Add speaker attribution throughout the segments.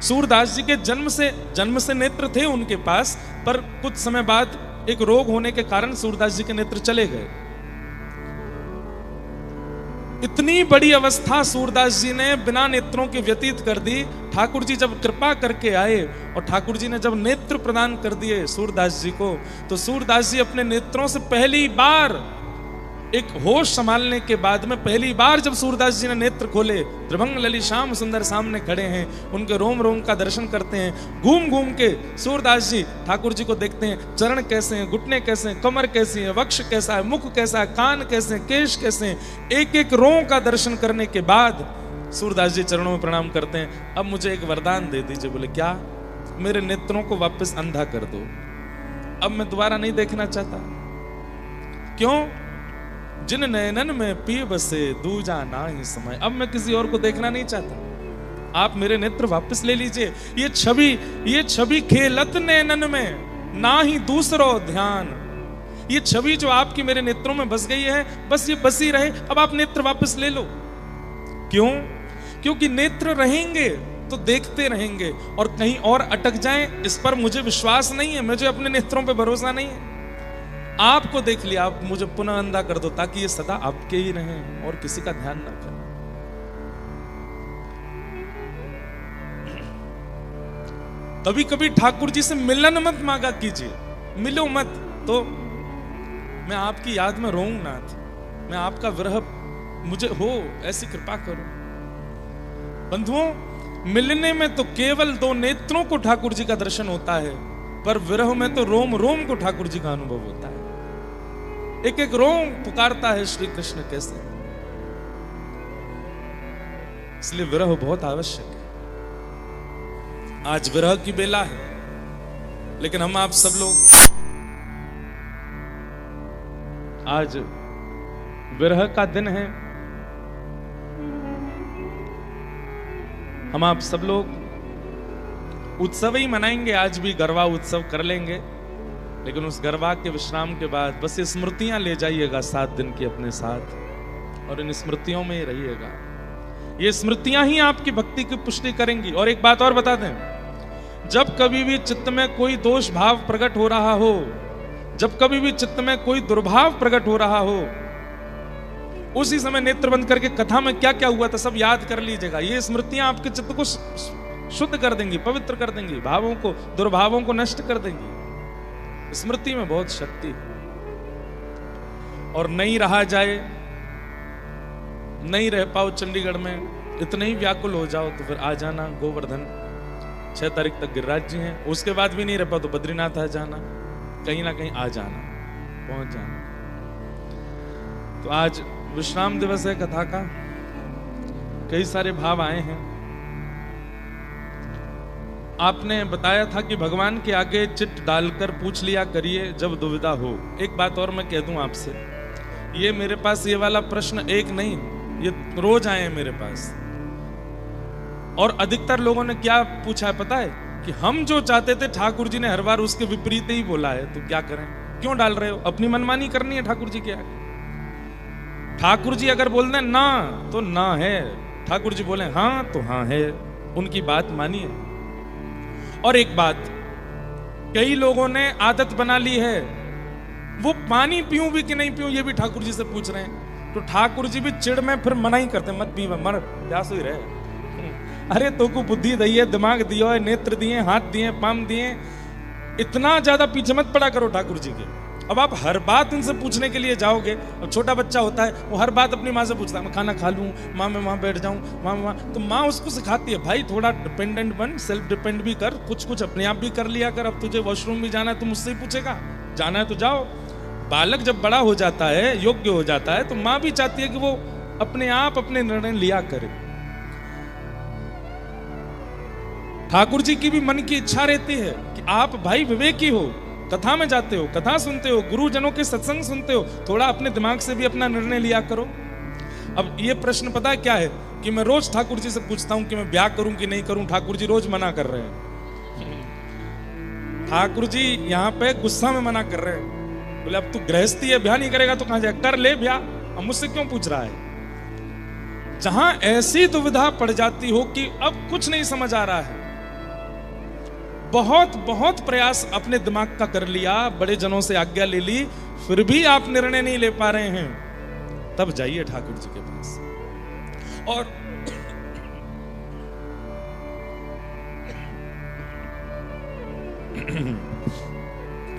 Speaker 1: सूरदास जी के जन्म से नेत्र थे उनके पास, पर कुछ समय बाद एक रोग होने के कारण सूरदास जी के नेत्र चले गए। इतनी बड़ी अवस्था सूरदास जी ने बिना नेत्रों के व्यतीत कर दी। ठाकुर जी जब कृपा करके आए और ठाकुर जी ने जब नेत्र प्रदान कर दिए सूरदास जी को, तो सूरदास जी अपने नेत्रों से पहली बार एक होश संभालने के बाद में पहली बार जब सूरदास जी ने नेत्र खोले, त्रिभंग ललित श्याम सुंदर सामने खड़े हैं, उनके रोम रोम का दर्शन करते हैं। घूम घूम के सूरदास जी ठाकुर जी को देखते हैं, चरण कैसे हैं, घुटने कैसे हैं, कमर कैसी है, वक्ष कैसा है, मुख कैसा है, कान कैसे हैं, केश कैसे हैं। एक एक रोम का दर्शन करने के बाद सूरदास जी चरणों में प्रणाम करते हैं। अब मुझे एक वरदान दे दीजिए। बोले क्या? मेरे नेत्रों को वापस अंधा कर दो, अब मैं दोबारा नहीं देखना चाहता। क्यों? जिन नयनन में पिय बसे दूजा ना ही समय। अब मैं किसी और को देखना नहीं चाहता, आप मेरे नेत्र वापस ले लीजिए। ये छवि खेलत नयनन में ना ही दूसरो ध्यान। ये छवि जो आपकी मेरे नेत्रों में बस गई है, बस ये बसी रहे, अब आप नेत्र वापस ले लो। क्यों? क्योंकि नेत्र रहेंगे तो देखते रहेंगे, और कहीं और अटक जाएं इस पर मुझे विश्वास नहीं है, मुझे अपने नेत्रों पे भरोसा नहीं है। आपको देख लिया, आप मुझे पुनः अंधा कर दो ताकि ये सदा आपके ही रहें और किसी का ध्यान ना करें। कभी कभी ठाकुर जी से मिलन मत मांगा कीजिए, मिलो मत तो मैं आपकी याद में रोऊं नाथ, मैं आपका विरह मुझे हो, ऐसी कृपा करो। बंधुओं, मिलने में तो केवल दो नेत्रों को ठाकुर जी का दर्शन होता है, पर विरह में तो रोम रोम को ठाकुर जी का अनुभव होता है। एक एक रोम पुकारता है श्री कृष्ण कैसे। इसलिए विरह बहुत आवश्यक है। आज विरह की बेला है, लेकिन हम आप सब लोग आज विरह का दिन है, हम आप सब लोग उत्सव ही मनाएंगे। आज भी गरबा उत्सव कर लेंगे, लेकिन उस गरबा के विश्राम के बाद बस ये स्मृतियां ले जाइएगा 7 दिन की अपने साथ, और इन स्मृतियों में ही रहिएगा। ये स्मृतियां ही आपकी भक्ति की पुष्टि करेंगी। और एक बात और बता दें, जब कभी भी चित्त में कोई दोष भाव प्रकट हो रहा हो, जब कभी भी चित्त में कोई दुर्भाव प्रकट हो रहा हो, उसी समय नेत्र बंद करके कथा में क्या क्या हुआ था सब याद कर लीजिएगा। ये स्मृतियां आपके चित्त को शुद्ध कर देंगी, पवित्र कर देंगी, भावों को, दुर्भावों को नष्ट कर देंगी। स्मृति में बहुत शक्ति है। और नहीं रहा जाए, नहीं रह पाओ चंडीगढ़ में, इतने ही व्याकुल हो जाओ तो फिर आ जाना गोवर्धन। 6 तारीख तक गिरिराज जी हैं, उसके बाद भी नहीं रह पाओ तो बद्रीनाथ आ जाना, कहीं ना कहीं आ जाना, पहुंच जाना। तो आज विश्राम दिवस है कथा का, कई सारे भाव आए हैं। आपने बताया था कि भगवान के आगे चिट डालकर पूछ लिया करिए जब दुविधा हो। एक बात और मैं कह दूं आपसे, ये मेरे पास ये वाला प्रश्न एक नहीं, ये रोज आए हैं मेरे पास। और अधिकतर लोगों ने क्या पूछा है पता है? कि हम जो चाहते थे ठाकुर जी ने हर बार उसके विपरीत ही बोला है, तो क्या करें? क्यों डाल रहे हो? अपनी मनमानी करनी है ठाकुर जी के आगे। ठाकुर जी अगर बोल दें ना तो ना है, ठाकुर जी बोले हाँ तो हाँ है, उनकी बात मानिए। और एक बात, कई लोगों ने आदत बना ली है, वो पानी पीऊं भी कि नहीं पीऊं ये भी ठाकुर जी से पूछ रहे हैं। तो ठाकुर जी भी चिड़ में फिर मना ही करते, मत पी, मर प्यास ही रहे। अरे तो को बुद्धि दी है, दिमाग दिया है, नेत्र दिए, हाथ दिए, पाम दिए, इतना ज्यादा पीछे मत पड़ा करो ठाकुर जी के। अब आप हर बात उनसे पूछने के लिए जाओगे, अब छोटा बच्चा होता है वो हर बात अपनी माँ से पूछता है, मैं खाना खा लूँ माँ, मैं वहाँ बैठ जाऊँ माँ, तो माँ उसको सिखाती है भाई थोड़ा डिपेंडेंट बन, सेल्फ डिपेंड भी कर, कुछ कुछ अपने आप भी कर लिया कर। अब तुझे वॉशरूम भी जाना है तो मुझसे ही पूछेगा, जाना है तो जाओ। बालक जब बड़ा हो जाता है, योग्य हो जाता है, तो माँ भी चाहती है कि वो अपने आप अपने निर्णय लिया करे। ठाकुर जी की भी मन की इच्छा रहती है कि आप भाई विवेकी हो, कथा में जाते हो, कथा सुनते हो, गुरुजनों के सत्संग सुनते हो, थोड़ा अपने दिमाग से भी अपना निर्णय लिया करो। अब ये प्रश्न पता है क्या है कि मैं रोज ठाकुर जी से पूछता हूं कि मैं ब्याह करूं कि नहीं करूं, ठाकुर जी रोज मना कर रहे हैं। ठाकुर जी यहाँ पे गुस्सा में मना कर रहे हैं, बोले अब तू गृहस्थी है, ब्याह नहीं करेगा तो कहां जाए, कर ले ब्याह, अब मुझसे क्यों पूछ रहा है। जहां ऐसी दुविधा पड़ जाती हो कि अब कुछ नहीं समझ आ रहा है, बहुत बहुत प्रयास अपने दिमाग का कर लिया, बड़े जनों से आज्ञा ले ली, फिर भी आप निर्णय नहीं ले पा रहे हैं, तब जाइए ठाकुर जी के पास। और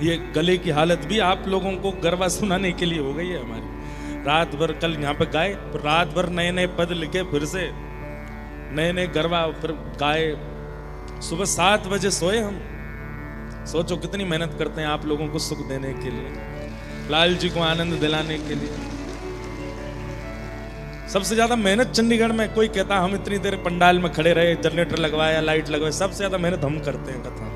Speaker 1: ये गले की हालत भी आप लोगों को गरबा सुनाने के लिए हो गई है हमारी। रात भर कल यहाँ पे गाए, रात भर नए नए पद लिखे, फिर से नए नए गरबा फिर गाए, सुबह 7 बजे सोए हम। सोचो कितनी मेहनत करते हैं आप लोगों को सुख देने के लिए, लाल जी को आनंद दिलाने के लिए। सबसे ज्यादा मेहनत चंडीगढ़ में, कोई कहता हम इतनी देर पंडाल में खड़े रहे, जनरेटर लगवाया, लाइट लगवाया, सबसे ज्यादा मेहनत हम करते हैं कथा।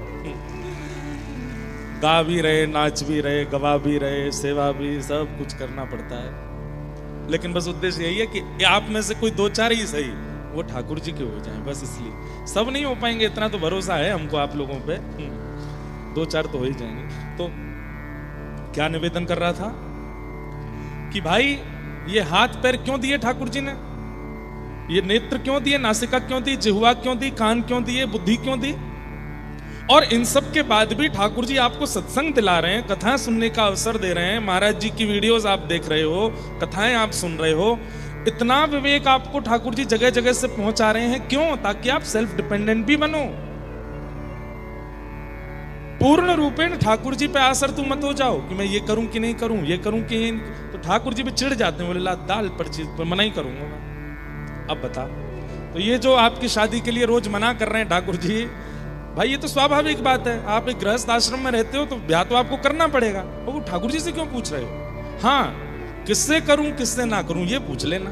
Speaker 1: गा भी रहे, नाच भी रहे, गवा भी रहे, सेवा भी, सब कुछ करना पड़ता है। लेकिन बस उद्देश्य यही है कि आप में से कोई 2-4 ही सही वो ठाकुर जी के हो जाएं, बस इसलिए। सब नहीं हो पाएंगे, इतना तो भरोसा है हमको आप लोगों पे, 2-4 तो हो ही जाएंगे। तो क्या निवेदन कर रहा था कि भाई ये हाथ पैर क्यों दिए ठाकुर जी ने, ये नेत्र क्यों दिए, नासिका क्यों दी, जिह्वा क्यों दी, कान क्यों दिए, बुद्धि क्यों दी, और इन सब के बाद भी ठाकुर जी आपको सत्संग दिला रहे हैं, कथाएं सुनने का अवसर दे रहे हैं, महाराज जी की वीडियोस आप देख रहे हो, कथाएं आप सुन रहे हो, इतना विवेक आपको ठाकुर जी जगह जगह से पहुंचा रहे हैं। क्यों? ताकि आप सेल्फ डिपेंडेंट भी बनो, पूर्ण रूपेण ठाकुर जी पे आश्रित मत हो जाओ कि मैं ये करूं कि नहीं करूं, ये करूं कि नहीं। तो ठाकुर जी भी चिढ़ जाते हैं, बोले ला दाल पर चीज पर मना ही करूंगा मैं। अब बता, तो ये जो आपकी शादी के लिए रोज मना कर रहे हैं ठाकुर जी, भाई ये तो स्वाभाविक बात है, आप एक गृहस्थ आश्रम में रहते हो तो ब्याह तो आपको करना पड़ेगा। वो ठाकुर जी से क्यों पूछ रहे हो? हाँ, किससे करूं किससे ना करूं ये पूछ लेना,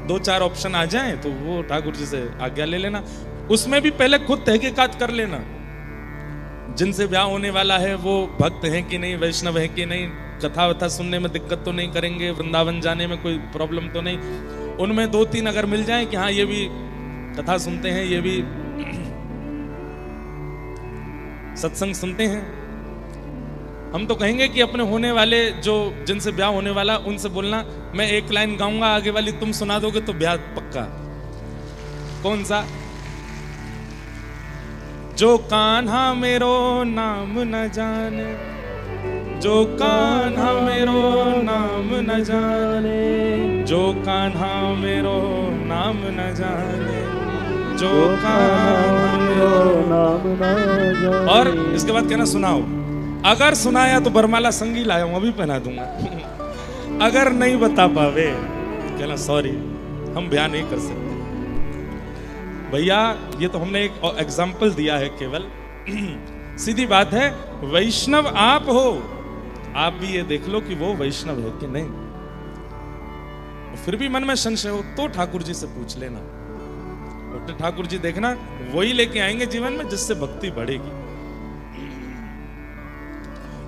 Speaker 1: 2-4 ऑप्शन आ जाएं तो वो ठाकुर जी से आज्ञा ले लेना। उसमें भी पहले खुद तहकीकात कर लेना, जिनसे ब्याह होने वाला है वो भक्त हैं कि नहीं, वैष्णव है कि नहीं, कथा वथा सुनने में दिक्कत तो नहीं करेंगे, वृंदावन जाने में कोई प्रॉब्लम तो नहीं। उनमें 2-3 अगर मिल जाए कि हाँ ये भी कथा सुनते हैं, ये भी सत्संग सुनते हैं, हम तो कहेंगे कि अपने होने वाले जो जिनसे ब्याह होने वाला उनसे बोलना, मैं एक लाइन गाऊंगा, आगे वाली तुम सुना दोगे तो ब्याह पक्का। कौन सा? जो कान्हा मेरो नाम न जाने, जो कान्हा मेरो नाम न जाने, जो कान्हा मेरो नाम न जाने, जो कान्हा मेरो नाम न जाने। और इसके बाद कहना सुनाओ, अगर सुनाया तो बरमाला संगी लाया हूं, अभी पहना दूंगा। अगर नहीं बता पावे कहना सॉरी, हम ब्याह नहीं कर सकते। भैया ये तो हमने एक एग्जाम्पल दिया है केवल, सीधी बात है, वैष्णव आप हो, आप भी ये देख लो कि वो वैष्णव है कि नहीं। फिर भी मन में संशय हो तो ठाकुर जी से पूछ लेना, तो ठाकुर जी देखना वही लेके आएंगे जीवन में जिससे भक्ति बढ़ेगी।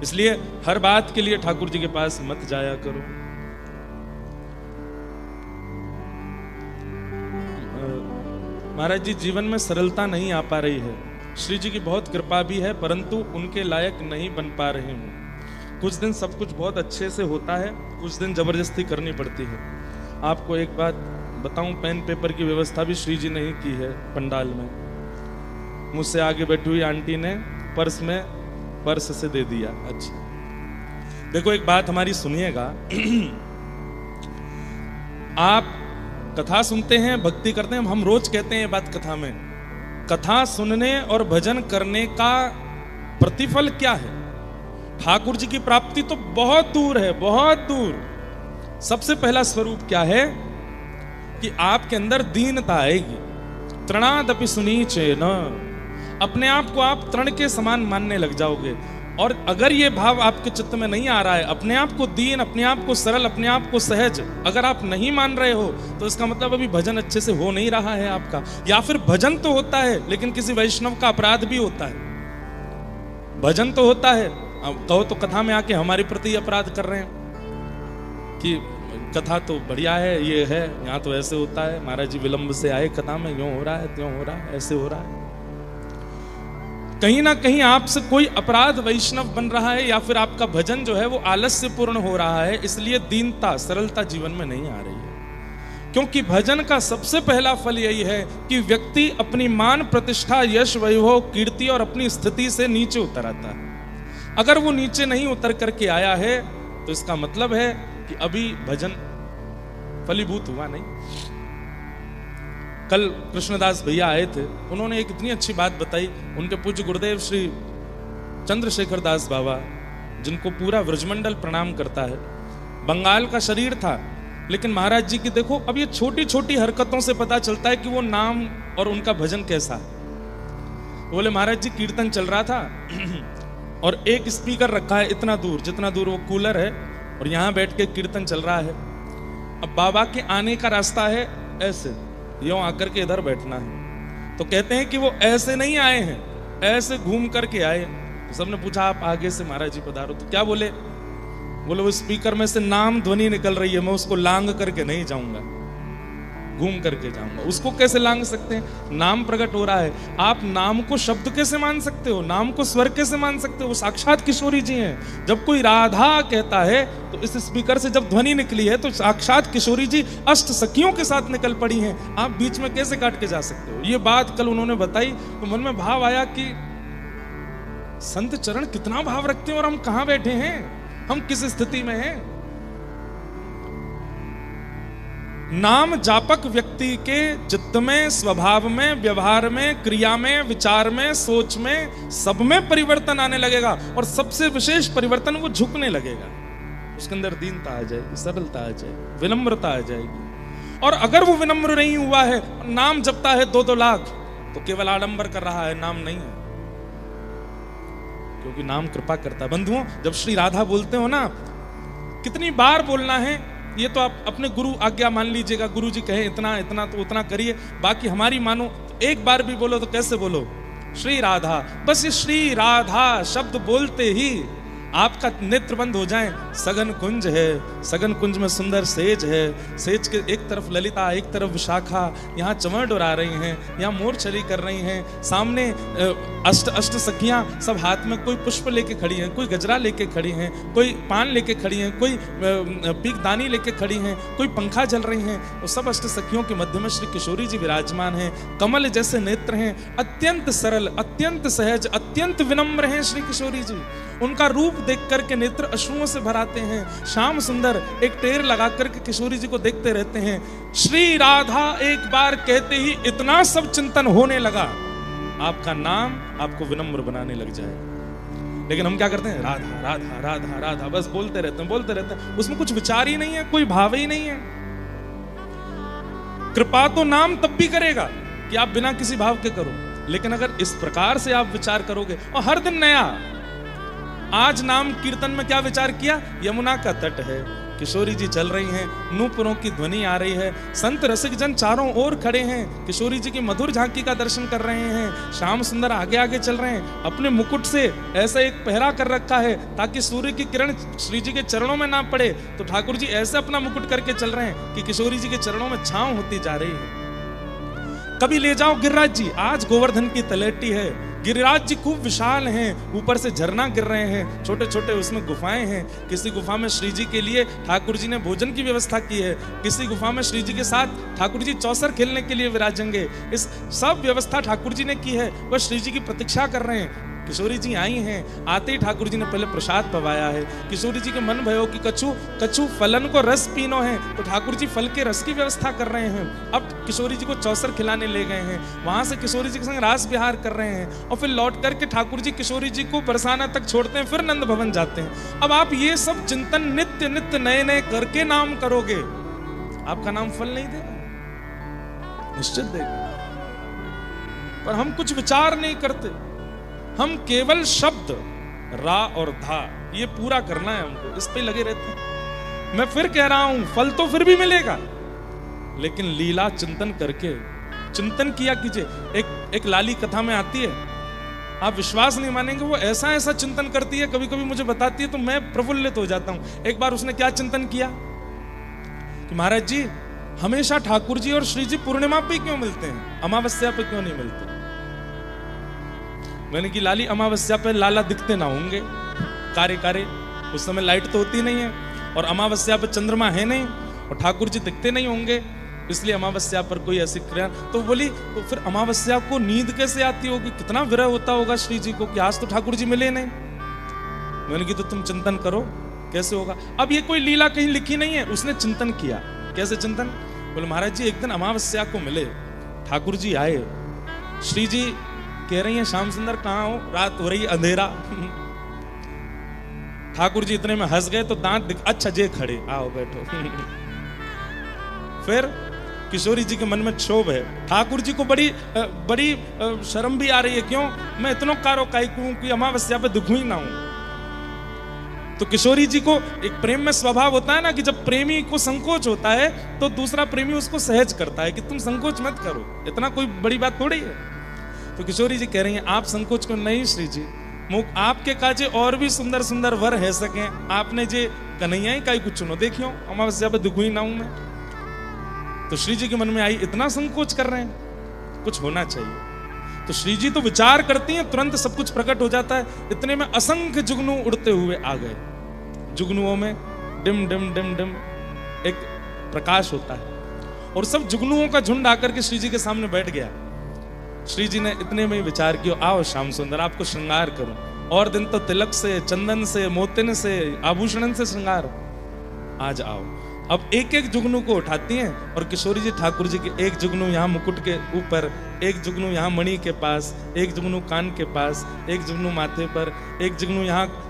Speaker 1: इसलिए हर बात के लिए ठाकुर जी के पास मत जाया करो। महाराज जी जीवन में सरलता नहीं आ पा रही है, श्री जी की बहुत कृपा भी है, परंतु उनके लायक नहीं बन पा रहे हूं। कुछ दिन सब कुछ बहुत अच्छे से होता है, कुछ दिन जबरदस्ती करनी पड़ती है। आपको एक बात बताऊं, पेन पेपर की व्यवस्था भी श्री जी ने ही की है पंडाल में। मुझसे आगे बैठी हुई आंटी ने पर्स में पर्स से दे दिया। अच्छा देखो एक बात हमारी सुनिएगा, आप कथा सुनते हैं, भक्ति करते हैं, हम रोज कहते हैं ये बात कथा में, कथा सुनने और भजन करने का प्रतिफल क्या है? ठाकुर जी की प्राप्ति तो बहुत दूर है, बहुत दूर। सबसे पहला स्वरूप क्या है कि आपके अंदर दीनता आएगी। तृणादपि सुनीचेन, अपने आप को आप तृण के समान मानने लग जाओगे। और अगर ये भाव आपके चित्त में नहीं आ रहा है, अपने आप को दीन, अपने आप को सरल, अपने आप को सहज अगर आप नहीं मान रहे हो, तो इसका मतलब अभी भजन अच्छे से हो नहीं रहा है आपका। या फिर भजन तो होता है लेकिन किसी वैष्णव का अपराध भी होता है। भजन तो होता है, अब कहो तो कथा में आके हमारे प्रति अपराध कर रहे हैं कि कथा तो बढ़िया है, ये है, यहाँ तो ऐसे होता है, महाराज जी विलंब से आए कथा में, यूं हो रहा है, त्यों हो रहा है, ऐसे हो रहा है। कहीं ना कहीं आपसे कोई अपराध वैष्णव बन रहा है, या फिर आपका भजन जो है वो आलस्य पूर्ण हो रहा है, इसलिए दीनता, सरलता जीवन में नहीं आ रही है। क्योंकि भजन का सबसे पहला फल यही है कि व्यक्ति अपनी मान प्रतिष्ठा, यश, वैभव, कीर्ति और अपनी स्थिति से नीचे उतर आता है। अगर वो नीचे नहीं उतर करके आया है तो इसका मतलब है कि अभी भजन फलीभूत हुआ नहीं। कल कृष्णदास भैया आए थे, उन्होंने एक इतनी अच्छी बात बताई। उनके पूज्य गुरुदेव श्री चंद्रशेखर दास बाबा, जिनको पूरा व्रजमंडल प्रणाम करता है, बंगाल का शरीर था, लेकिन महाराज जी की देखो अब ये छोटी छोटी हरकतों से पता चलता है कि वो नाम और उनका भजन कैसा है। बोले महाराज जी कीर्तन चल रहा था और एक स्पीकर रखा है इतना दूर, जितना दूर वो कूलर है, और यहां बैठ के कीर्तन चल रहा है। अब बाबा के आने का रास्ता है ऐसे, यूं आकर के इधर बैठना है। तो कहते हैं कि वो ऐसे नहीं आए हैं, ऐसे घूम करके आए। तो सबने पूछा आप आगे से महाराज जी पधारो। तो क्या बोले? बोले वो स्पीकर में से नाम ध्वनि निकल रही है, मैं उसको लांग करके नहीं जाऊंगा, घूम करके जाऊंगा। उसको कैसे लांग सकते हैं? नाम प्रकट हो रहा है। आप नाम को शब्द कैसे मान सकते हो? नाम को स्वर कैसे मान सकते हो? वो साक्षात किशोरी जी हैं। जब कोई राधा कहता है तो इस स्पीकर से जब ध्वनि निकली है तो साक्षात किशोरी जी अष्ट सखियों के साथ निकल पड़ी हैं। आप बीच में कैसे काट के जा सकते हो? ये बात कल उन्होंने बताई तो मन में भाव आया कि संत चरण कितना भाव रखते हैं और हम कहां बैठे हैं, हम किस स्थिति में हैं। नाम जापक व्यक्ति के चित्त में, स्वभाव में, व्यवहार में, क्रिया में, विचार में, सोच में, सब में परिवर्तन आने लगेगा। और सबसे विशेष परिवर्तन वो झुकने लगेगा, उसके अंदर दीनता आ जाएगी, सरलता आ जाएगी, विनम्रता आ जाएगी। और अगर वो विनम्र नहीं हुआ है, नाम जपता है 2-2 लाख, तो केवल आडंबर कर रहा है, नाम नहीं है। क्योंकि नाम कृपा करता है। बंधुओं, जब श्री राधा बोलते हो ना, कितनी बार बोलना है ये तो आप अपने गुरु आज्ञा मान लीजिएगा। गुरु जी कहे इतना इतना तो उतना करिए, बाकी हमारी मानो। तो एक बार भी बोलो तो कैसे बोलो? श्री राधा। बस ये श्री राधा शब्द बोलते ही आपका नेत्र बंद हो जाए। सघन कुंज है, सघन कुंज में सुंदर सेज है, सेज के एक तरफ ललिता, एक तरफ विशाखा, यहाँ चमर डुरा रही हैं, यहाँ मोर चली कर रही हैं, सामने अष्ट सखियां सब हाथ में कोई पुष्प लेके खड़ी हैं, कोई गजरा लेके खड़ी हैं, कोई पान लेके खड़ी हैं, कोई पीकदानी लेके खड़ी हैं, कोई पंखा जल रही हैं। तो सब अष्ट सखियों के मध्य में श्री किशोरी जी विराजमान हैं। कमल जैसे नेत्र हैं, अत्यंत सरल, अत्यंत सहज, अत्यंत विनम्र हैं श्री किशोरी जी। उनका रूप देख करके नेत्र अश्रुओं से भराते हैं। श्याम सुंदर एक टेर लगा करके किशोरी जी को देखते रहते हैं। श्री राधा एक बार कहते ही इतना सब चिंतन होने लगा, आपका नाम आपको विनम्र बनाने लग जाए। लेकिन हम क्या करते हैं? राधा राधा राधा राधा, बस बोलते रहते हैं, बोलते रहते हैं। उसमें कुछ विचार ही नहीं है, कोई भाव ही नहीं है। कृपा तो नाम तब भी करेगा कि आप बिना किसी भाव के करो, लेकिन अगर इस प्रकार से आप विचार करोगे, और हर दिन नया। आज नाम कीर्तन में क्या विचार किया? यमुना का तट है, किशोरी जी चल रही हैं, नूपुरों की ध्वनि आ रही है, संत रसिक जन चारों ओर खड़े हैं, किशोरी जी की मधुर झांकी का दर्शन कर रहे हैं। श्याम सुंदर आगे आगे चल रहे हैं, अपने मुकुट से ऐसा एक पहरा कर रखा है ताकि सूर्य की किरण श्री जी के चरणों में ना पड़े। तो ठाकुर जी ऐसे अपना मुकुट करके चल रहे हैं कि किशोरी जी के चरणों में छांव होती जा रही है। कभी ले जाओ गिरिराज जी, आज गोवर्धन की तलहटी है, गिरिराज जी खूब विशाल हैं, ऊपर से झरना गिर रहे हैं, छोटे छोटे उसमें गुफाएं हैं। किसी गुफा में श्री जी के लिए ठाकुर जी ने भोजन की व्यवस्था की है, किसी गुफा में श्री जी के साथ ठाकुर जी चौसर खेलने के लिए विराजेंगे। इस सब व्यवस्था ठाकुर जी ने की है, वह श्री जी की प्रतीक्षा कर रहे हैं। किशोरी जी आई हैं, आते ही ठाकुर जी ने पहले प्रसाद पवाया है। किशोरी जी के मन भयो कि कछु फलन को रस पीनो है, तो ठाकुर जी फल के रस की व्यवस्था कर रहे हैं। अब किशोरी जी को चौसर खिलाने ले गए हैं, वहां से किशोरी जी के संग रास विहार कर रहे हैं, और फिर लौट करके ठाकुर जी किशोरी जी को बरसाना तक छोड़ते हैं, फिर नंद भवन जाते हैं। अब आप ये सब चिंतन नित्य नित्य नए नए करके नाम करोगे, आपका नाम फल नहीं देगा? निश्चित देगा। पर हम कुछ विचार नहीं करते, हम केवल शब्द रा और धा ये पूरा करना है हमको, इस पे लगे रहते हैं। मैं फिर कह रहा हूं, फल तो फिर भी मिलेगा, लेकिन लीला चिंतन करके चिंतन किया कीजिए। एक लाली कथा में आती है, आप विश्वास नहीं मानेंगे, वो ऐसा ऐसा चिंतन करती है, कभी कभी मुझे बताती है तो मैं प्रफुल्लित हो जाता हूं। एक बार उसने क्या चिंतन किया कि महाराज जी हमेशा ठाकुर जी और श्री जी पूर्णिमा पे क्यों मिलते हैं, अमावस्या पे क्यों नहीं मिलते? मैंने कि लाली अमावस्या पे लाला दिखते ना होंगे, कारे उस समय लाइट तो होती नहीं है, और अमावस्या पे चंद्रमा है नहीं, और ठाकुर जी दिखते नहीं होंगे, इसलिए अमावस्या पर कोई ऐसी क्रिया। तो बोली तो फिर अमावस्या को नींद कैसे आती होगी, कितना विरह होता होगा श्री जी को कि आज तो ठाकुर जी मिले नहीं। मैंने कहा तो तुम चिंतन करो कैसे होगा। अब ये कोई लीला कहीं लिखी नहीं है, उसने चिंतन किया। कैसे चिंतन? बोले महाराज जी एक दिन अमावस्या को मिले, ठाकुर जी आए, श्री जी कह रही हैं श्याम सुंदर कहाँ हो, रात हो रही अंधेरा। ठाकुर जी इतने में हंस गए तो दांत अच्छा जे खड़े, आओ बैठो। फिर किशोरी जी के मन में क्षोभ है, ठाकुर जी को बड़ी शर्म भी आ रही है, क्यों मैं इतनो कारो काई कहूं कि अमावस्या पे दुखू ही ना हूं। तो किशोरी जी को एक प्रेम में स्वभाव होता है ना कि जब प्रेमी को संकोच होता है तो दूसरा प्रेमी उसको सहज करता है कि तुम संकोच मत करो, इतना कोई बड़ी बात थोड़ी है। तो किशोरी जी कह रही हैं आप संकोच को नहीं श्री जी, मुख आपके काजे और भी सुंदर सुंदर वर है सके, आपने जे कन्हैया ही काई कुछ चुनो, देखियो अमावस्या पे दुखू ही ना हूं मैं। तो श्री जी के मन में आई इतना संकोच कर रहे हैं, कुछ होना चाहिए। तो श्री जी तो विचार करती हैं, तुरंत सब कुछ प्रकट हो जाता है। इतने में असंख्य जुगनू उड़ते हुए आ गए। जुगनुओं में डिम डिम डिम डिम एक प्रकाश होता है और सब जुगनुओं का झुंड आकर के श्री जी के सामने बैठ गया। श्री जी ने इतने में विचार किया, आओ श्याम सुंदर आपको श्रृंगार करूं, और दिन तो तिलक से, चंदन से, मोतिन से, आभूषण से श्रृंगार हो, आज आओ। अब एक एक जुगनू को उठाती हैं और किशोरी जी ठाकुर जी के एक जुगनू यहाँ मुकुट के ऊपर, एक जुगनू यहाँ मणि के पास, एक जुगनू कान के पास, एक जुगनू माथे पर, एक जुगनू यहाँ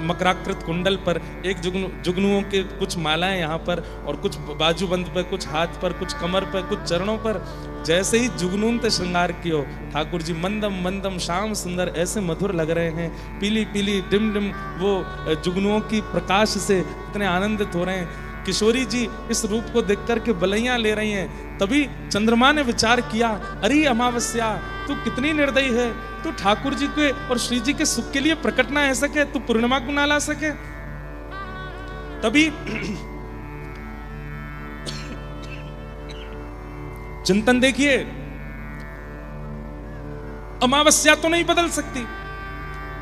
Speaker 1: मकराकृत कुंडल पर, एक जुगनुओं के कुछ मालाएं यहाँ पर और कुछ बाजूबंद पर, कुछ हाथ पर, कुछ कमर पर, कुछ चरणों पर। जैसे ही जुगनून ते श्रृंगार कियो, ठाकुर जी मंदम मंदम श्याम सुंदर ऐसे मधुर लग रहे हैं, पीली पीली डिम डिम वो जुगनुओं की प्रकाश से इतने आनंदित हो रहे हैं। किशोरी जी इस रूप को देख करके बलैयां ले रही हैं। तभी चंद्रमा ने विचार किया, अरे अमावस्या तू कितनी निर्दयी है, तू ठाकुर जी के और श्री जी के सुख के लिए प्रकट ना हो सके, तू पूर्णिमा को ना ला सके। तभी चिंतन देखिए, अमावस्या तो नहीं बदल सकती।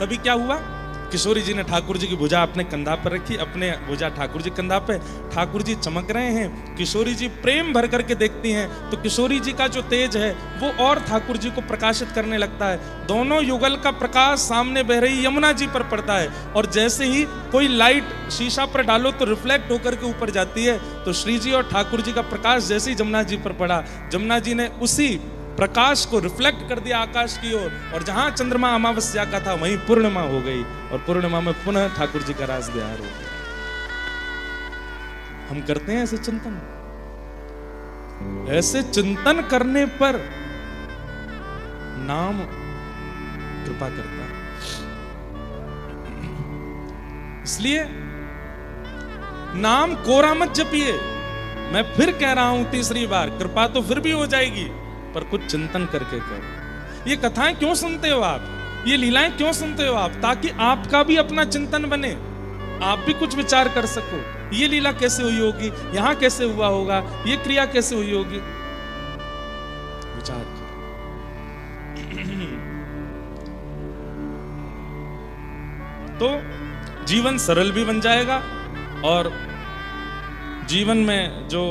Speaker 1: तभी क्या हुआ, किशोरी जी ने ठाकुर जी की भुजा अपने कंधा पर रखी, अपने भुजा ठाकुर जी कंधा पे। ठाकुर जी चमक रहे हैं, किशोरी जी प्रेम भर करके देखती हैं तो किशोरी जी का जो तेज है वो और ठाकुर जी को प्रकाशित करने लगता है। दोनों युगल का प्रकाश सामने बह रही यमुना जी पर पड़ता है और जैसे ही कोई लाइट शीशा पर डालो तो रिफ्लेक्ट होकर के ऊपर जाती है। तो श्री जी और ठाकुर जी का प्रकाश जैसे ही जमुना जी पर पड़ा, जमुना जी ने उसी प्रकाश को रिफ्लेक्ट कर दिया आकाश की ओर, और जहां चंद्रमा अमावस्या का था वहीं पूर्णिमा हो गई और पूर्णिमा में पुनः ठाकुर जी का रास बिहार हो गया। हम करते हैं ऐसे चिंतन, ऐसे चिंतन करने पर नाम कृपा करता है। इसलिए नाम कोरा मत जपिए। मैं फिर कह रहा हूं तीसरी बार, कृपा तो फिर भी हो जाएगी पर कुछ चिंतन करके करो। ये कथाएं क्यों सुनते हो आप, ये लीलाएं क्यों सुनते हो आप? ताकि आपका भी अपना चिंतन बने, आप भी कुछ विचार कर सको। ये लीला कैसे हुई होगी, यहां कैसे हुआ होगा, ये क्रिया कैसे हुई होगी, विचार करो। तो जीवन सरल भी बन जाएगा और जीवन में जो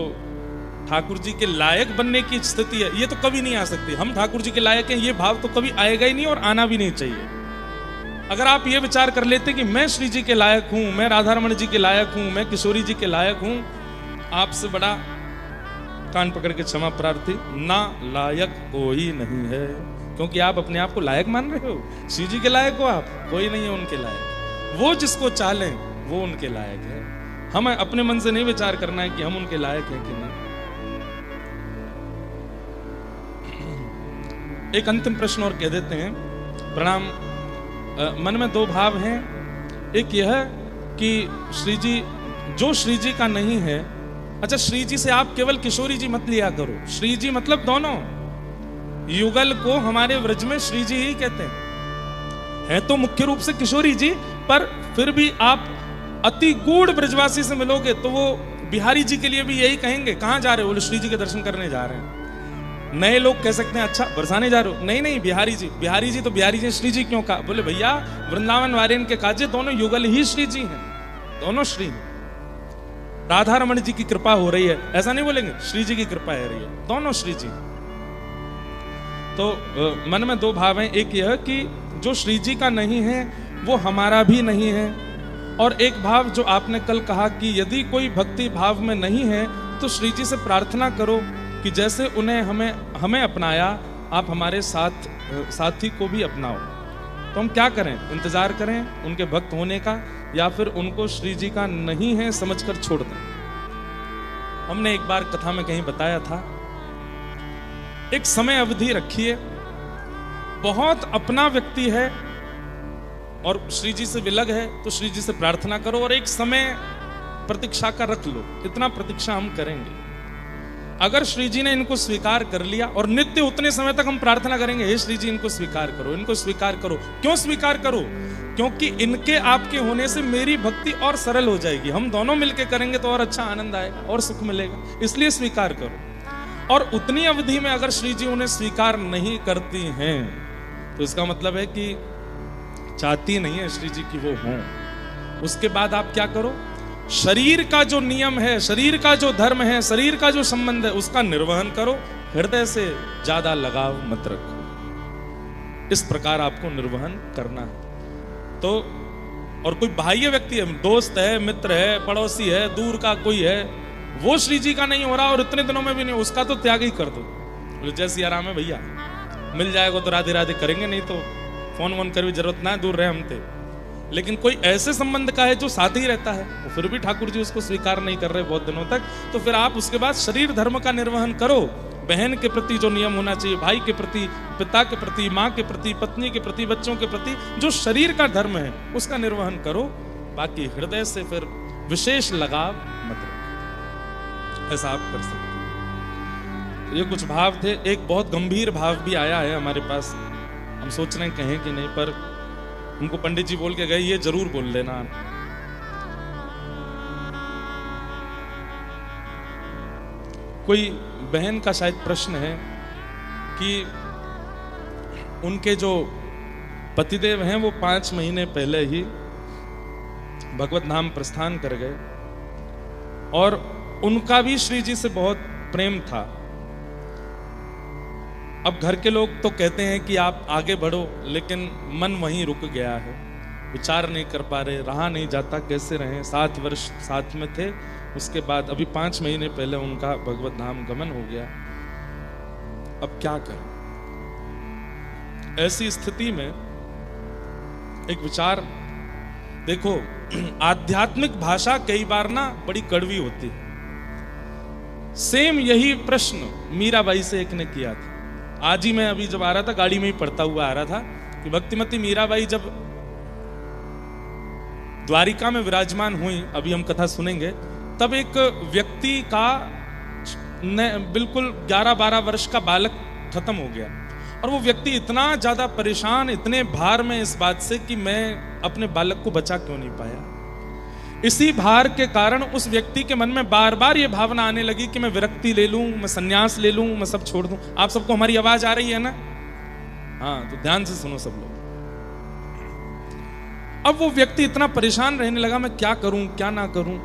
Speaker 1: ठाकुर जी के लायक बनने की स्थिति है ये तो कभी नहीं आ सकती। हम ठाकुर जी के लायक हैं ये भाव तो कभी आएगा ही नहीं और आना भी नहीं चाहिए। अगर आप ये विचार कर लेते कि मैं श्री जी के लायक हूं, मैं राधारमण जी के लायक हूं, मैं किशोरी जी के लायक हूं, आपसे बड़ा कान पकड़ के क्षमा प्रार्थी ना लायक कोई नहीं है, क्योंकि आप अपने आप को लायक मान रहे हो। श्री जी के लायक हो आप, कोई नहीं है उनके लायक। वो जिसको चालें वो उनके लायक है। हमें अपने मन से नहीं विचार करना है कि हम उनके लायक हैं कि नहीं। एक अंतिम प्रश्न और कह देते हैं, प्रणाम। मन में दो भाव हैं, एक यह कि श्री जी जो श्री जी का नहीं है, अच्छा श्री जी से आप केवल किशोरी जी मत लिया करो। श्री जी मतलब दोनों युगल को हमारे व्रज में श्री जी ही कहते हैं। है तो मुख्य रूप से किशोरी जी, पर फिर भी आप अति गूढ़ ब्रजवासी से मिलोगे तो वो बिहारी जी के लिए भी यही कहेंगे, कहाँ जा रहे हो? बोले श्री जी के दर्शन करने जा रहे हैं। नए लोग कह सकते हैं अच्छा बरसाने जा रहे हो? नहीं नहीं, बिहारी जी। बिहारी जी तो बिहारी जी, श्री जी क्यों कहा? बोले भैया वृंदावन वारियन के काजे दोनों युगल ही श्री जी हैं, दोनों श्री हैं। राधा रमण जी की कृपा हो रही है, ऐसा नहीं बोलेंगे, श्री जी की कृपा है रही है, दोनों श्री जी। तो मन में दो भाव हैं, एक यह कि जो श्री जी का नहीं है वो हमारा भी नहीं है, और एक भाव जो आपने कल कहा कि यदि कोई भक्ति भाव में नहीं है तो श्री जी से प्रार्थना करो कि जैसे उन्हें हमें अपनाया, आप हमारे साथी को भी अपनाओ। तो हम क्या करें, इंतजार करें उनके भक्त होने का, या फिर उनको श्री जी का नहीं है समझकर छोड़ दें। हमने एक बार कथा में कहीं बताया था, एक समय अवधि रखिए, बहुत अपना व्यक्ति है और श्री जी से विलग है तो श्री जी से प्रार्थना करो, और एक समय प्रतीक्षा का रख लो, इतना प्रतीक्षा हम करेंगे। अगर श्री जी ने इनको स्वीकार कर लिया, और नित्य उतने समय तक हम प्रार्थना करेंगे, हे श्री जी इनको स्वीकार करो, इनको स्वीकार करो। क्यों स्वीकार करो? क्योंकि इनके आपके होने से मेरी भक्ति और सरल हो जाएगी, हम दोनों मिलके करेंगे तो और अच्छा आनंद आएगा और सुख मिलेगा, इसलिए स्वीकार करो। और उतनी अवधि में अगर श्री जी उन्हें स्वीकार नहीं करती हैं तो इसका मतलब है कि चाहती नहीं है श्री जी की वो हों। उसके बाद आप क्या करो, शरीर का जो नियम है, शरीर का जो धर्म है, शरीर का जो संबंध है, उसका निर्वहन करो, हृदय से ज्यादा लगाव मत रखो। इस प्रकार आपको निर्वहन करना है। तो और कोई बाह्य व्यक्ति है, दोस्त है, मित्र है, पड़ोसी है, दूर का कोई है, वो श्री जी का नहीं हो रहा और इतने दिनों में भी नहीं, उसका तो त्याग ही कर दो। जय सिया राम है भैया, मिल जाएगा तो राधे राधे करेंगे, नहीं तो फोन वोन कर भी जरूरत ना है, दूर रहे हमसे। लेकिन कोई ऐसे संबंध का है जो साथ ही रहता है, तो फिर भी ठाकुर जी उसको स्वीकार नहीं कर रहे बहुत दिनों तक, तो फिर आप उसके बाद शरीर धर्म का निर्वहन करो। बहन के प्रति जो नियम होना चाहिए, भाई के प्रति, पिता के प्रति, माँ के प्रति, पत्नी के प्रति, बच्चों के प्रति, जो शरीर का धर्म है उसका निर्वहन करो। बाकी हृदय से फिर विशेष लगाव मत रखो, ऐसा आप कर सकते हैं। तो ये कुछ भाव थे। एक बहुत गंभीर भाव भी आया है हमारे पास, हम सोच रहे हैं कहें कि नहीं, पर उनको पंडित जी बोल के गए ये जरूर बोल लेना। कोई बहन का शायद प्रश्न है कि उनके जो पतिदेव हैं वो 5 महीने पहले ही भगवत धाम प्रस्थान कर गए, और उनका भी श्री जी से बहुत प्रेम था। अब घर के लोग तो कहते हैं कि आप आगे बढ़ो, लेकिन मन वहीं रुक गया है, विचार नहीं कर पा रहे, रहा नहीं जाता, कैसे रहें। 7 वर्ष साथ में थे, उसके बाद अभी 5 महीने पहले उनका भगवत धाम गमन हो गया। अब क्या करें? ऐसी स्थिति में एक विचार देखो, आध्यात्मिक भाषा कई बार ना बड़ी कड़वी होती है। सेम यही प्रश्न मीराबाई से एक ने किया था। आज ही मैं अभी जब आ रहा था, गाड़ी में ही पढ़ता हुआ आ रहा था कि भक्तिमती मीराबाई जब द्वारिका में विराजमान हुई, अभी हम कथा सुनेंगे, तब एक व्यक्ति का बिल्कुल 11-12 वर्ष का बालक खत्म हो गया, और वो व्यक्ति इतना ज्यादा परेशान, इतने भार में इस बात से कि मैं अपने बालक को बचा क्यों नहीं पाया। इसी भार के कारण उस व्यक्ति के मन में बार बार ये भावना आने लगी कि मैं विरक्ति ले लूं, मैं संन्यास ले लूं, मैं सब छोड़ दूं। आप सबको हमारी आवाज आ रही है ना? हाँ, तो ध्यान से सुनो सब लोग। अब वो व्यक्ति इतना परेशान रहने लगा, मैं क्या करूं, क्या ना करूं।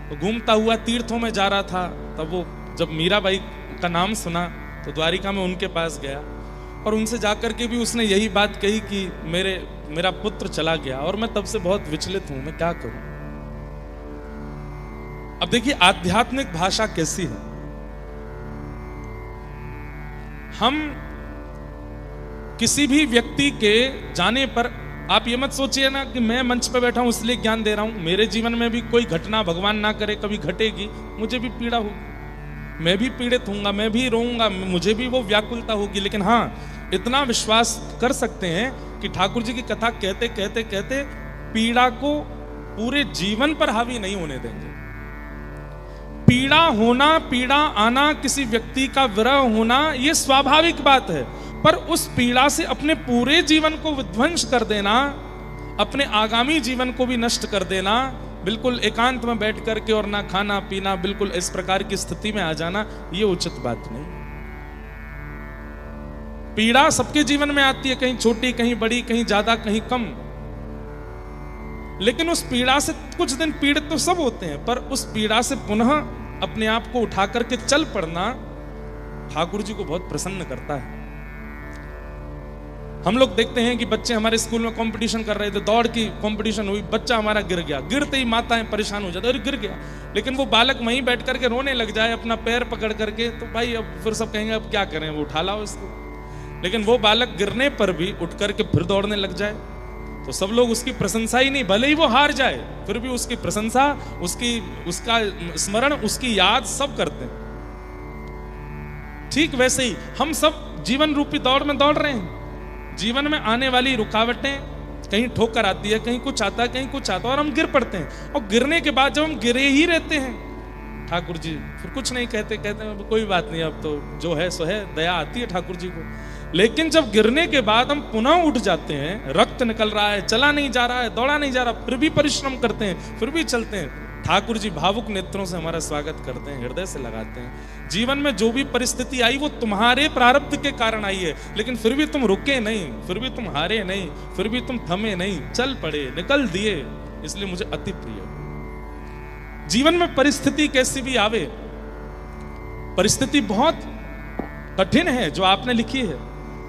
Speaker 1: तो घूमता हुआ तीर्थों में जा रहा था, तब वो जब मीराबाई का नाम सुना तो द्वारिका में उनके पास गया, और उनसे जाकर के भी उसने यही बात कही कि मेरा पुत्र चला गया और मैं तब से बहुत विचलित हूं, मैं क्या करूं। अब देखिए आध्यात्मिक भाषा कैसी है। हम किसी भी व्यक्ति के जाने पर, आप ये मत सोचिए ना कि मैं मंच पे बैठा हूं इसलिए ज्ञान दे रहा हूं। मेरे जीवन में भी कोई घटना, भगवान ना करे कभी घटेगी, मुझे भी पीड़ा होगी, मैं भी पीड़ित होऊंगा, मैं भी रोऊंगा, मुझे भी वो व्याकुलता होगी। लेकिन हाँ, इतना विश्वास कर सकते हैं कि ठाकुर जी की कथा कहते कहते कहते पीड़ा को पूरे जीवन पर हावी नहीं होने देंगे। पीड़ा होना, पीड़ा आना, किसी व्यक्ति का विरह होना, ये स्वाभाविक बात है, पर उस पीड़ा से अपने पूरे जीवन को विध्वंस कर देना, अपने आगामी जीवन को भी नष्ट कर देना, बिल्कुल एकांत में बैठ करके और ना खाना पीना, बिल्कुल इस प्रकार की स्थिति में आ जाना, ये उचित बात नहीं। पीड़ा सबके जीवन में आती है, कहीं छोटी, कहीं बड़ी, कहीं ज्यादा, कहीं कम। लेकिन उस पीड़ा से कुछ दिन पीड़ित तो सब होते हैं, पर उस पीड़ा से पुनः अपने आप को उठा करके चल पड़ना ठाकुर जी को बहुत प्रसन्न करता है। हम लोग देखते हैं कि बच्चे हमारे स्कूल में कंपटीशन कर रहे थे, दौड़ की कंपटीशन हुई, बच्चा हमारा गिर गया, गिरते ही माताएं परेशान हो जाती, अरे गिर गया। लेकिन वो बालक वहीं बैठ करके रोने लग जाए अपना पैर पकड़ करके, तो भाई अब फिर सब कहेंगे अब क्या करें, वो उठा लाओ इसको। लेकिन वो बालक गिरने पर भी उठ करके फिर दौड़ने लग जाए, तो सब लोग उसकी प्रशंसा ही नहीं, भले ही वो हार जाए फिर भी उसकी प्रशंसा, उसका स्मरण, उसकी याद सब करते हैं। ठीक वैसे ही हम सब जीवन रूपी दौड़ में दौड़ रहे हैं। जीवन में आने वाली रुकावटें, कहीं ठोकर आती है, कहीं कुछ आता है, कहीं कुछ आता है, और हम गिर पड़ते हैं। और गिरने के बाद जब हम गिरे ही रहते हैं, ठाकुर जी फिर कुछ नहीं कहते, कहते हैं कोई बात नहीं, अब तो जो है सो है, दया आती है ठाकुर जी को। लेकिन जब गिरने के बाद हम पुनः उठ जाते हैं, रक्त निकल रहा है, चला नहीं जा रहा है, दौड़ा नहीं जा रहा, फिर भी परिश्रम करते हैं, फिर भी चलते हैं, ठाकुर जी भावुक नेत्रों से हमारा स्वागत करते हैं, हृदय से लगाते हैं। जीवन में जो भी परिस्थिति आई वो तुम्हारे प्रारब्ध के कारण आई है, लेकिन फिर भी तुम रुके नहीं, फिर भी तुम हारे नहीं, फिर भी तुम थमे नहीं, चल पड़े, निकल दिए, इसलिए मुझे अति प्रिय। जीवन में परिस्थिति कैसी भी आवे, परिस्थिति बहुत कठिन है जो आपने लिखी है,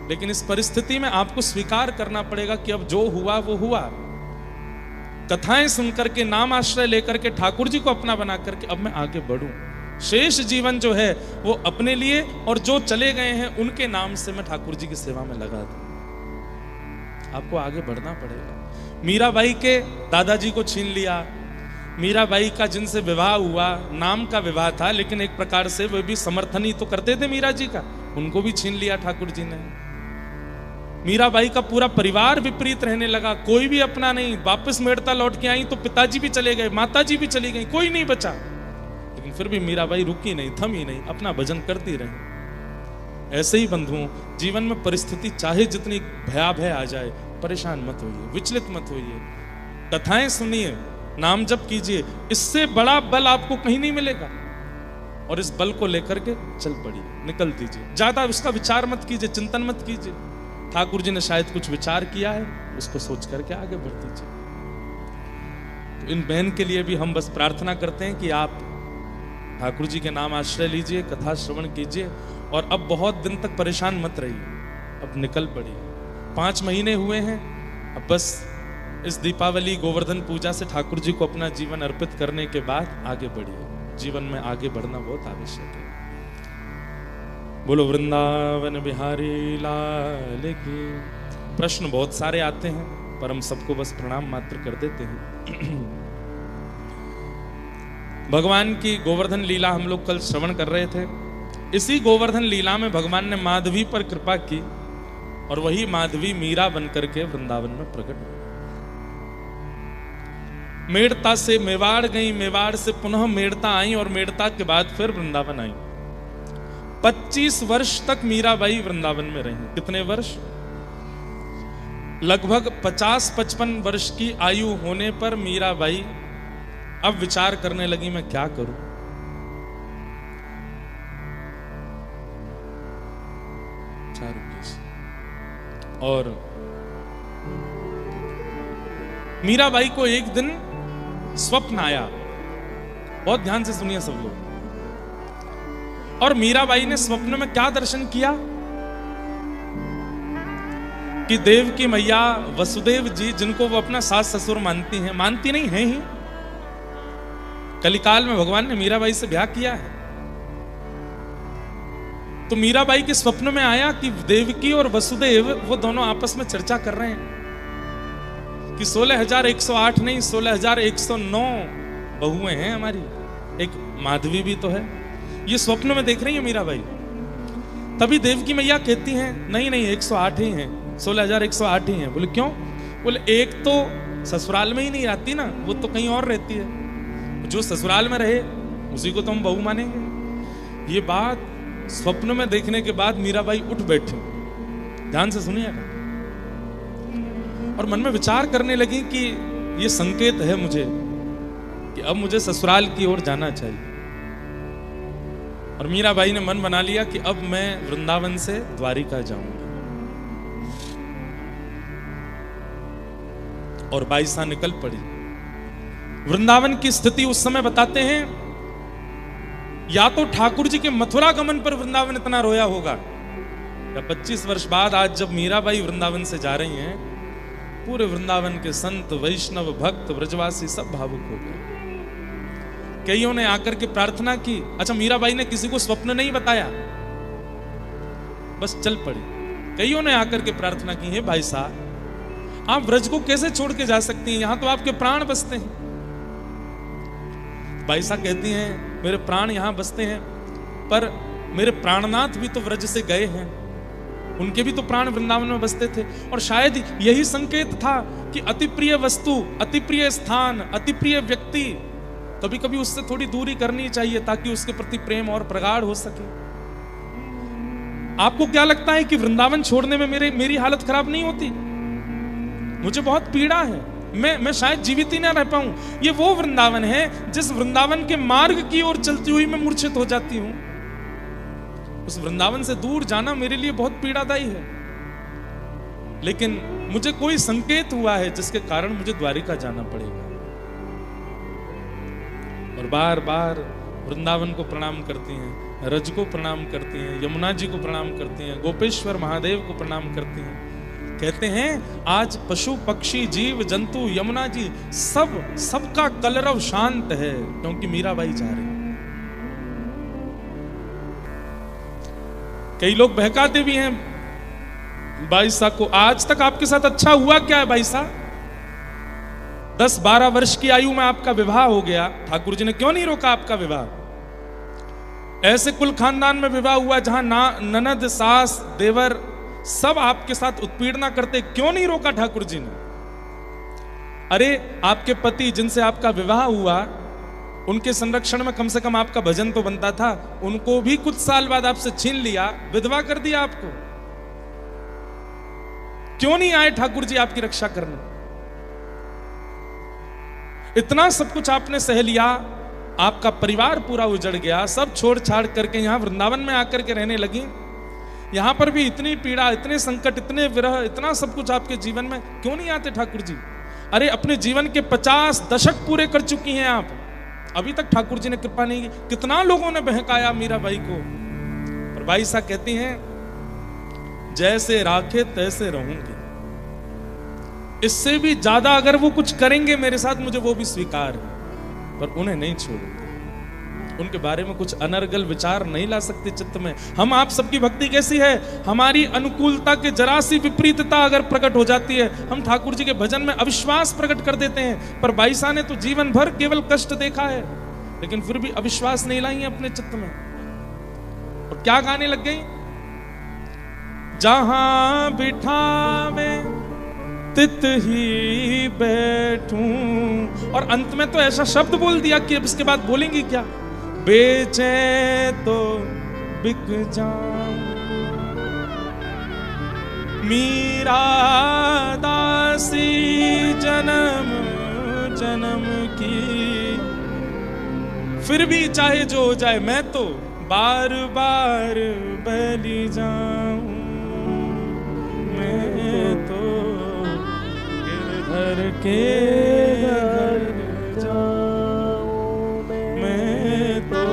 Speaker 1: लेकिन इस परिस्थिति में आपको स्वीकार करना पड़ेगा कि अब जो हुआ वो हुआ। कथाएं सुनकर के, नाम आश्रय लेकर के, ठाकुर जी को अपना बना करके अब मैं आगे बढ़ूं। शेष जीवन जो है वो अपने लिए, और जो चले गए हैं उनके नाम से मैं ठाकुर जी की सेवा में लगा दूं। आपको आगे बढ़ना पड़ेगा। मीराबाई के दादाजी को छीन लिया, मीराबाई का जिनसे विवाह हुआ, नाम का विवाह था, लेकिन एक प्रकार से वे भी समर्थन ही तो करते थे मीरा जी का, उनको भी छीन लिया ठाकुर जी ने। मीराबाई का पूरा परिवार विपरीत रहने लगा, कोई भी अपना नहीं। वापस मेड़ता लौट के आई तो पिताजी भी चले गए, माताजी भी चली गई, कोई नहीं बचा। लेकिन फिर भी मीराबाई रुकी नहीं, थमी नहीं, अपना भजन करती रही। ऐसे ही बंधुओं, जीवन में परिस्थिति चाहे जितनी भयावह आ जाए, परेशान मत होइए, विचलित मत होइए। कथाएं सुनिए, नाम जप कीजिए, इससे बड़ा बल आपको कहीं नहीं मिलेगा। और इस बल को लेकर के चल पड़िए, निकल दीजिए, ज्यादा उसका विचार मत कीजिए, चिंतन मत कीजिए। ठाकुर जी ने शायद कुछ विचार किया है, उसको सोच करके आगे बढ़ दीजिए। तो इन बहन के लिए भी हम बस प्रार्थना करते हैं कि आप ठाकुर जी के नाम आश्रय लीजिए, कथा श्रवण कीजिए, और अब बहुत दिन तक परेशान मत रहिए, अब निकल पड़िए। 5 महीने हुए हैं, अब बस इस दीपावली गोवर्धन पूजा से ठाकुर जी को अपना जीवन अर्पित करने के बाद आगे बढ़िए। जीवन में आगे बढ़ना बहुत आवश्यक है। बोलो वृंदावन बिहारी लाल की। प्रश्न बहुत सारे आते हैं, पर हम सबको बस प्रणाम मात्र कर देते हैं। भगवान की गोवर्धन लीला हम लोग कल श्रवण कर रहे थे। इसी गोवर्धन लीला में भगवान ने माधवी पर कृपा की, और वही माधवी मीरा बनकर के वृंदावन में प्रकट हुई। मेड़ता से मेवाड़ गई, मेवाड़ से पुनः मेड़ता आई, और मेड़ता के बाद फिर वृंदावन आई। 25 वर्ष तक मीराबाई वृंदावन में रही। कितने वर्ष? लगभग 50-55 वर्ष की आयु होने पर मीराबाई अब विचार करने लगी, मैं क्या करूं। और मीराबाई को एक दिन स्वप्न आया। बहुत ध्यान से सुनिए सब लोग। और मीराबाई ने स्वप्न में क्या दर्शन किया कि देव की मैया वसुदेव जी, जिनको वो अपना सास ससुर मानती हैं, मानती नहीं है ही, कलिकाल में भगवान ने मीराबाई से ब्याह किया है। तो मीराबाई के स्वप्न में आया कि देवकी और वसुदेव वो दोनों आपस में चर्चा कर रहे हैं कि 16,108 नहीं 16,109 बहुएं हैं हमारी, एक माधवी भी तो है। ये स्वप्न में देख रही है मीराबाई। तभी देवकी मैया कहती हैं, नहीं नहीं 108 ही हैं, 16,108 ही हैं। बोले क्यों? बोले एक तो ससुराल में ही नहीं आती ना, वो तो कहीं और रहती है, जो ससुराल में रहे उसी को तो हम बहू मानेंगे। ये बात स्वप्न में देखने के बाद मीराबाई उठ बैठी। ध्यान से सुनिएगा। और मन में विचार करने लगी कि ये संकेत है मुझे कि अब मुझे ससुराल की ओर जाना चाहिए। और मीराबाई ने मन बना लिया कि अब मैं वृंदावन से द्वारिका जाऊंगी। और 22 निकल पड़ी। वृंदावन की स्थिति उस समय बताते हैं, या तो ठाकुर जी के मथुरा गमन पर वृंदावन इतना रोया होगा, या 25 वर्ष बाद आज जब मीराबाई वृंदावन से जा रही हैं, पूरे वृंदावन के संत वैष्णव भक्त ब्रजवासी सब भावुक हो गए। कईयों ने आकर के प्रार्थना की। अच्छा, मीराबाई ने किसी को स्वप्न नहीं बताया, बस चल पड़ी। कईयों ने आकर के प्रार्थना की, है भाई साहब आप ब्रज को कैसे छोड़ के जा सकती हैं, यहां तो आपके प्राण बसते हैं। भाई साहब कहती हैं मेरे प्राण यहां बसते हैं, पर मेरे प्राणनाथ भी तो ब्रज से गए हैं, उनके भी तो प्राण वृंदावन में बसते थे। और शायद यही संकेत था कि अति प्रिय वस्तु, अति प्रिय स्थान, अति प्रिय व्यक्ति, कभी कभी उससे थोड़ी दूरी करनी चाहिए ताकि उसके प्रति प्रेम और प्रगाढ़ हो सके। आपको क्या लगता है कि वृंदावन छोड़ने में मेरी हालत खराब नहीं होती? मुझे बहुत पीड़ा है, मैं शायद जीवित ही ना रह पाऊं। ये वो वृंदावन है जिस वृंदावन के मार्ग की ओर चलती हुई मैं मूर्छित हो जाती हूं। उस वृंदावन से दूर जाना मेरे लिए बहुत पीड़ादायी है, लेकिन मुझे कोई संकेत हुआ है जिसके कारण मुझे द्वारिका जाना पड़ेगा। और बार बार वृंदावन को प्रणाम करती हैं, रज को प्रणाम करती हैं, यमुना जी को प्रणाम करती हैं, गोपेश्वर महादेव को प्रणाम करती हैं। कहते हैं आज पशु पक्षी जीव जंतु यमुना जी सबका कलरव शांत है, क्योंकि मीराबाई जा रही है। कई लोग बहकाते भी हैं भाई साहब को, आज तक आपके साथ अच्छा हुआ क्या है भाई साहब? 10-12 वर्ष की आयु में आपका विवाह हो गया, ठाकुर जी ने क्यों नहीं रोका आपका विवाह? ऐसे कुल खानदान में विवाह हुआ जहां ननद सास देवर सब आपके साथ उत्पीड़ना करते, क्यों नहीं रोका ठाकुर जी ने? अरे आपके पति जिनसे आपका विवाह हुआ, उनके संरक्षण में कम से कम आपका भजन तो बनता था, उनको भी कुछ साल बाद आपसे छीन लिया, विधवा कर दिया आपको। क्यों नहीं आए ठाकुर जी आपकी रक्षा करने? इतना सब कुछ आपने सह लिया, आपका परिवार पूरा उजड़ गया, सब छोड़ छाड़ करके यहां वृंदावन में आकर के रहने लगी। यहां पर भी इतनी पीड़ा, इतने संकट, इतने विरह, इतना सब कुछ आपके जीवन में, क्यों नहीं आते ठाकुर जी? अरे अपने जीवन के 50 दशक पूरे कर चुकी हैं आप, अभी तक ठाकुर जी ने कृपा नहीं की। कितना लोगों ने बहकाया मीराबाई को, और बाई सा कहती हैं जैसे राखे तैसे रहूंगी, इससे भी ज्यादा अगर वो कुछ करेंगे मेरे साथ मुझे वो भी स्वीकार है, पर उन्हें नहीं छोड़ूंगी। उनके बारे में कुछ अनर्गल विचार नहीं ला सकते चित्त में। हम आप सबकी भक्ति कैसी है, हमारी अनुकूलता के जरा सी विपरीतता अगर प्रकट हो जाती है, हम ठाकुर जी के भजन में अविश्वास प्रकट कर देते हैं। पर बाईसा ने तो जीवन भर केवल कष्ट देखा है, लेकिन फिर भी अविश्वास नहीं लाई अपने चित्त में, और क्या गाने लग गई? जहां बिठावे तित ही बैठूं, और अंत में तो ऐसा शब्द बोल दिया कि अब इसके बाद बोलेंगी क्या? बेचे तो बिक जाऊं, मीरा दासी जन्म जन्म की, फिर भी चाहे जो हो जाए मैं तो बार बार बलि जाऊं, मैं तो गिरधर के घर जाऊं, मैं तो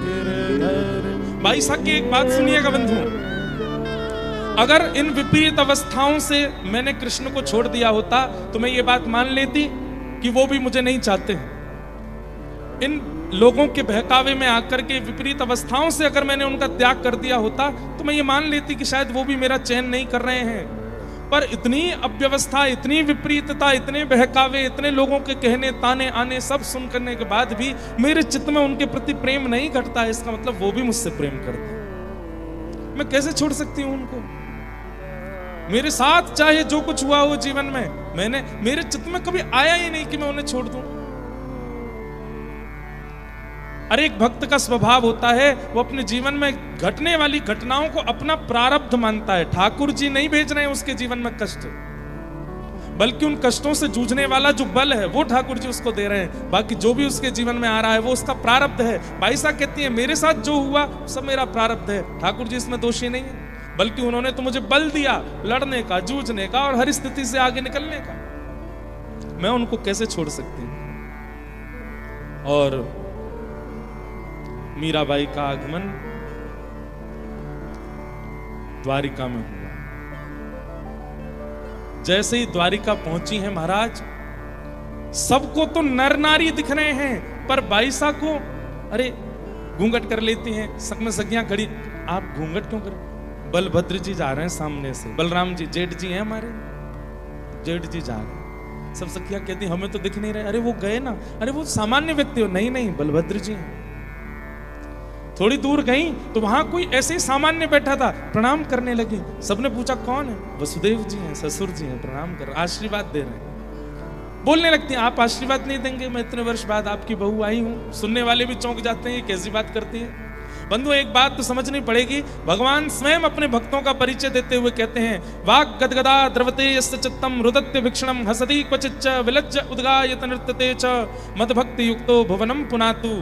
Speaker 1: गिरधर। भाई साहब की एक बात सुनिएगा बंधु, अगर इन विपरीत अवस्थाओं से मैंने कृष्ण को छोड़ दिया होता तो मैं ये बात मान लेती कि वो भी मुझे नहीं चाहते हैं। इन लोगों के बहकावे में आकर के विपरीत अवस्थाओं से अगर मैंने उनका त्याग कर दिया होता तो मैं ये मान लेती कि शायद वो भी मेरा चयन नहीं कर रहे हैं। पर इतनी अव्यवस्था, इतनी विपरीतता, इतने बहकावे, इतने लोगों के कहने ताने आने सब सुन करने के बाद भी मेरे चित्त में उनके प्रति प्रेम नहीं घटता है, इसका मतलब वो भी मुझसे प्रेम करते हैं। मैं कैसे छोड़ सकती हूं उनको? मेरे साथ चाहे जो कुछ हुआ हो जीवन में, मेरे चित्त में कभी आया ही नहीं कि मैं उन्हें छोड़ दूं। अरे एक भक्त का स्वभाव होता है, वो अपने जीवन में घटने वाली घटनाओं को अपना प्रारब्ध मानता है। ठाकुर जी नहीं भेज रहे हैं उसके जीवन में कष्ट, बल्कि उन कष्टों से जूझने वाला जो बल है वो ठाकुर जी उसको दे रहे हैं। बाकी जो भी उसके जीवन में आ रहा है वो उसका प्रारब्ध है। बाईसा कहती है मेरे साथ जो हुआ सब मेरा प्रारब्ध है, ठाकुर जी इसमें दोषी नहीं है, बल्कि उन्होंने तो मुझे बल दिया लड़ने का, जूझने का और हर स्थिति से आगे निकलने का। मैं उनको कैसे छोड़ सकती हूँ। और मीराबाई का आगमन द्वारिका में हुआ। जैसे ही द्वारिका पहुंची है महाराज, सबको तो नर नारी दिख रहे हैं, पर बाईसा को अरे घूंघट कर लेती हैं। सक में सखियां खड़ी, आप घूंघट क्यों कर? बलभद्र जी जा रहे हैं सामने से, बलराम जी जेठ जी हैं हमारे, जेठ जी जा रहे हैं। सब सखियां कहती हमें तो दिख नहीं रहे। अरे वो गए ना, अरे वो सामान्य व्यक्ति हो। नहीं नहीं, बलभद्र जी हैं। थोड़ी दूर गई तो वहां कोई ऐसे ही सामान्य बैठा था, प्रणाम करने लगी। सबने पूछा कौन है? वसुदेव जी हैं, ससुर जी हैं, प्रणाम कर, आशीर्वाद दे रहे हैं। बोलने लगती हैं आप आशीर्वाद नहीं देंगे? मैं इतने वर्ष बाद आपकी बहू आई हूं। सुनने वाले भी चौंक जाते हैं, कैसी बात करती है। बंधु एक बात तो समझनी पड़ेगी, भगवान स्वयं अपने भक्तों का परिचय देते हुए कहते हैं, वाक् गदगदा द्रवते यस्य चित्तम रुदत्य भिक्षणम हसति क्वचिच्च विलज्ज उद्गायत नृत्यते च मदभक्ति युक्तो भुवनम पुनातु।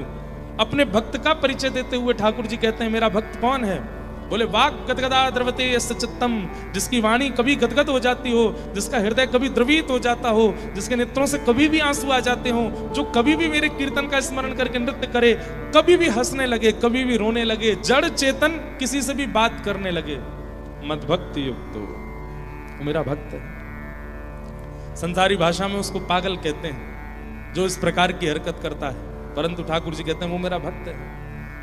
Speaker 1: अपने भक्त का परिचय देते हुए ठाकुर जी कहते हैं मेरा भक्त कौन है? बोले वाक् गदगदा द्रवते यस्य चित्तम, जिसकी वाणी कभी गदगद हो जाती हो, जिसका हृदय कभी द्रवित हो जाता हो, जिसके नेत्रों से कभी भी आंसू आ जाते हो, जो कभी भी मेरे कीर्तन का स्मरण करके नृत्य करे, कभी भी हंसने लगे, कभी भी रोने लगे, जड़ चेतन किसी से भी बात करने लगे, मदभक्ति युक्त, मेरा भक्त है। संसारी भाषा में उसको पागल कहते हैं जो इस प्रकार की हरकत करता है, परंतु ठाकुर जी कहते हैं वो मेरा भक्त है,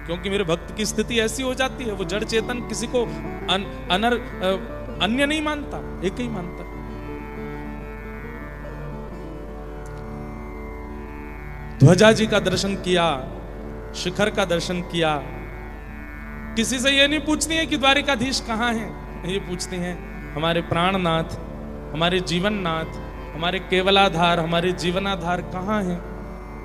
Speaker 1: क्योंकि मेरे भक्त की स्थिति ऐसी हो जाती है, वो जड़ चेतन किसी को अन्य नहीं मानता, एक ही मानता। ध्वजा जी का दर्शन किया, शिखर का दर्शन किया। किसी से ये नहीं पूछती है कि द्वारिकाधीश कहाँ है, ये पूछती हैं हमारे प्राणनाथ, हमारे जीवननाथ, हमारे केवलाधार, हमारे जीवनाधार कहाँ हैं।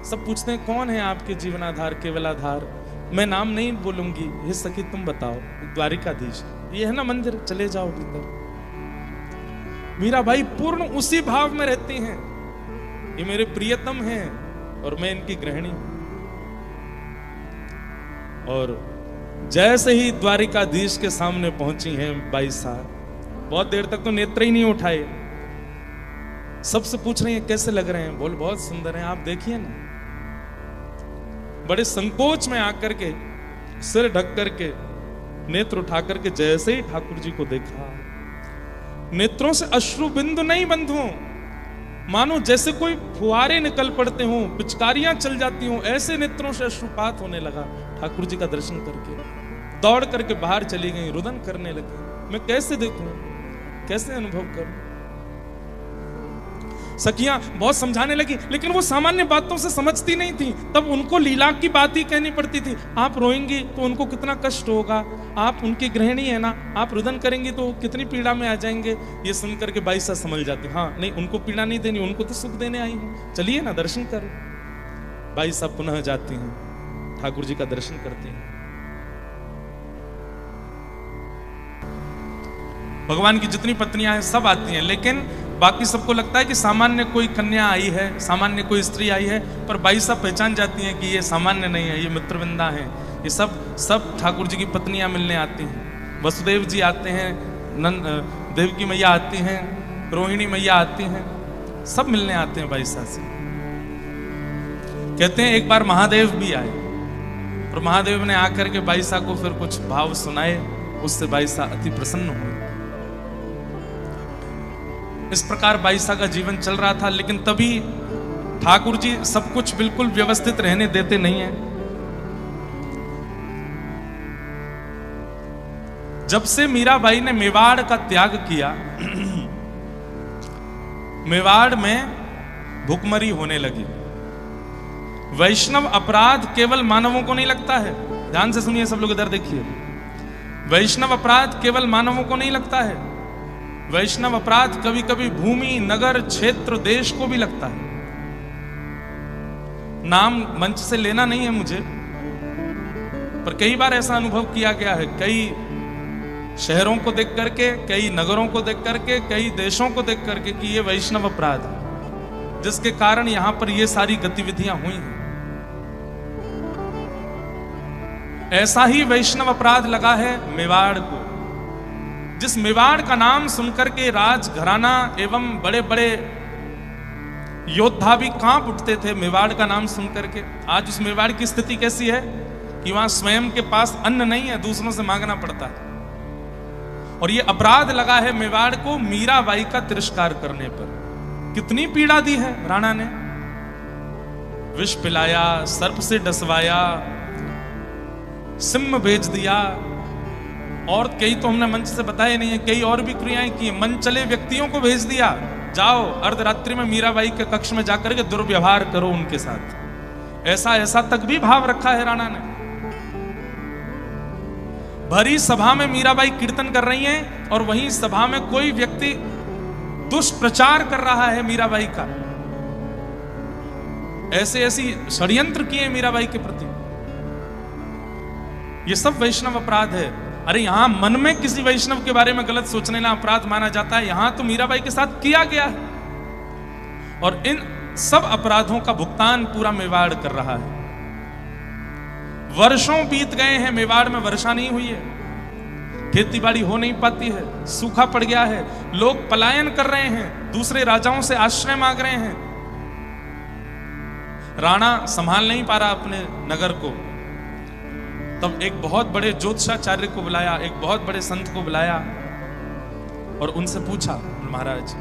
Speaker 1: सब पूछते हैं कौन है आपके जीवनाधार, केवलाधार। मैं नाम नहीं बोलूंगी, हे सखी तुम बताओ। द्वारिकाधीश ये है ना मंदिर, चले जाओ भीतर। मीराबाई पूर्ण उसी भाव में रहती हैं, ये मेरे प्रियतम हैं और मैं इनकी गृहिणी हूं। और जैसे ही द्वारिकाधीश के सामने पहुंची हैं बाई साहब, बहुत देर तक तो नेत्र ही नहीं उठाए। सबसे पूछ रही हैं कैसे लग रहे हैं? बोल बहुत सुंदर हैं, आप देखिए ना। बड़े संकोच में आकर के सिर ढक करके नेत्र उठा करके जैसे ही ठाकुर जी को देखा, नेत्रों से अश्रु बिंदु नहीं बंधु, मानो जैसे कोई फुहारे निकल पड़ते हों, पिचकारियां चल जाती हों, ऐसे नेत्रों से अश्रुपात होने लगा। ठाकुर जी का दर्शन करके दौड़ करके बाहर चली गई, रुदन करने लगी। मैं कैसे देखूं, कैसे अनुभव करूं? सखियां बहुत समझाने लगी, लेकिन वो सामान्य बातों से समझती नहीं थी। तब उनको लीला की बात ही कहनी पड़ती थी। आप रोएंगी तो उनको कितना कष्ट होगा, आप उनकी गृहिणी है ना, आप रुदन करेंगी तो कितनी पीड़ा में आ जाएंगे। ये सुनकर के बाई सा समझ जाती, हाँ नहीं उनको पीड़ा नहीं देनी, उनको तो सुख देने आई हूं, चलिए ना दर्शन करो। बाई साहब पुनः जाती हैं, ठाकुर जी का दर्शन करती हैं। भगवान की जितनी पत्नियां हैं सब आती हैं, लेकिन बाकी सबको लगता है कि सामान्य कोई कन्या आई है, सामान्य कोई स्त्री आई है, पर बाई साहब पहचान जाती हैं कि ये सामान्य नहीं है, ये मित्रवृंदा है। ये सब ठाकुर जी की पत्नियां मिलने आती हैं। वसुदेव जी आते हैं, देवकी मैया आती हैं, रोहिणी मैया आती हैं, सब मिलने आते हैं बाई साहब से। कहते हैं एक बार महादेव भी आए और महादेव ने आकर के बाई साहब को फिर कुछ भाव सुनाए, उससे बाई साहब अति प्रसन्न हुए। इस प्रकार बाईसा का जीवन चल रहा था, लेकिन तभी ठाकुर जी सब कुछ बिल्कुल व्यवस्थित रहने देते नहीं हैं। जब से मीराबाई ने मेवाड़ का त्याग किया, मेवाड़ में भुखमरी होने लगी। वैष्णव अपराध केवल मानवों को नहीं लगता है, ध्यान से सुनिए सब लोग, इधर देखिए। वैष्णव अपराध केवल मानवों को नहीं लगता है, वैष्णव अपराध कभी कभी भूमि, नगर, क्षेत्र, देश को भी लगता है। नाम मंच से लेना नहीं है मुझे, पर कई बार ऐसा अनुभव किया गया है, कई शहरों को देख करके, कई नगरों को देख करके, कई देशों को देख करके कि ये वैष्णव अपराध है, जिसके कारण यहां पर ये सारी गतिविधियां हुई हैं। ऐसा ही वैष्णव अपराध लगा है मेवाड़ को। जिस मेवाड़ का नाम सुनकर के राजघराना एवं बड़े बड़े योद्धा भी कांप उठते थे मेवाड़ का नाम सुन करके। आज उस मेवाड़ की स्थिति कैसी है कि वहां स्वयं के पास अन्न नहीं है, दूसरों से मांगना पड़ता है। और ये अपराध लगा है मेवाड़ को मीराबाई का तिरस्कार करने पर। कितनी पीड़ा दी है राणा ने, विष पिलाया, सर्प से डसवाया, सिम भेज दिया, और कई तो हमने मंच से बताए नहीं है, कई और भी क्रियाएं की। मन चले व्यक्तियों को भेज दिया, जाओ अर्धरात्रि में मीराबाई के कक्ष में जाकर के दुर्व्यवहार करो उनके साथ। ऐसा ऐसा तक भी भाव रखा है राणा ने। भरी सभा में मीराबाई कीर्तन कर रही हैं और वहीं सभा में कोई व्यक्ति दुष्प्रचार कर रहा है मीराबाई का। ऐसे ऐसी षड्यंत्र किए मीराबाई के प्रति। ये सब वैष्णव अपराध है। अरे यहां मन में किसी वैष्णव के बारे में गलत सोचने ना अपराध माना जाता है, यहां तो मीराबाई के साथ किया गया है। और इन सब अपराधों का भुगतान पूरा मेवाड़ कर रहा है। वर्षों बीत गए हैं, मेवाड़ में वर्षा नहीं हुई है, खेती बाड़ी हो नहीं पाती है, सूखा पड़ गया है, लोग पलायन कर रहे हैं, दूसरे राजाओं से आश्रय मांग रहे हैं। राणा संभाल नहीं पा रहा अपने नगर को। तब एक बहुत बड़े ज्योतिषाचार्य को बुलाया, एक बहुत बड़े संत को बुलाया और उनसे पूछा, महाराज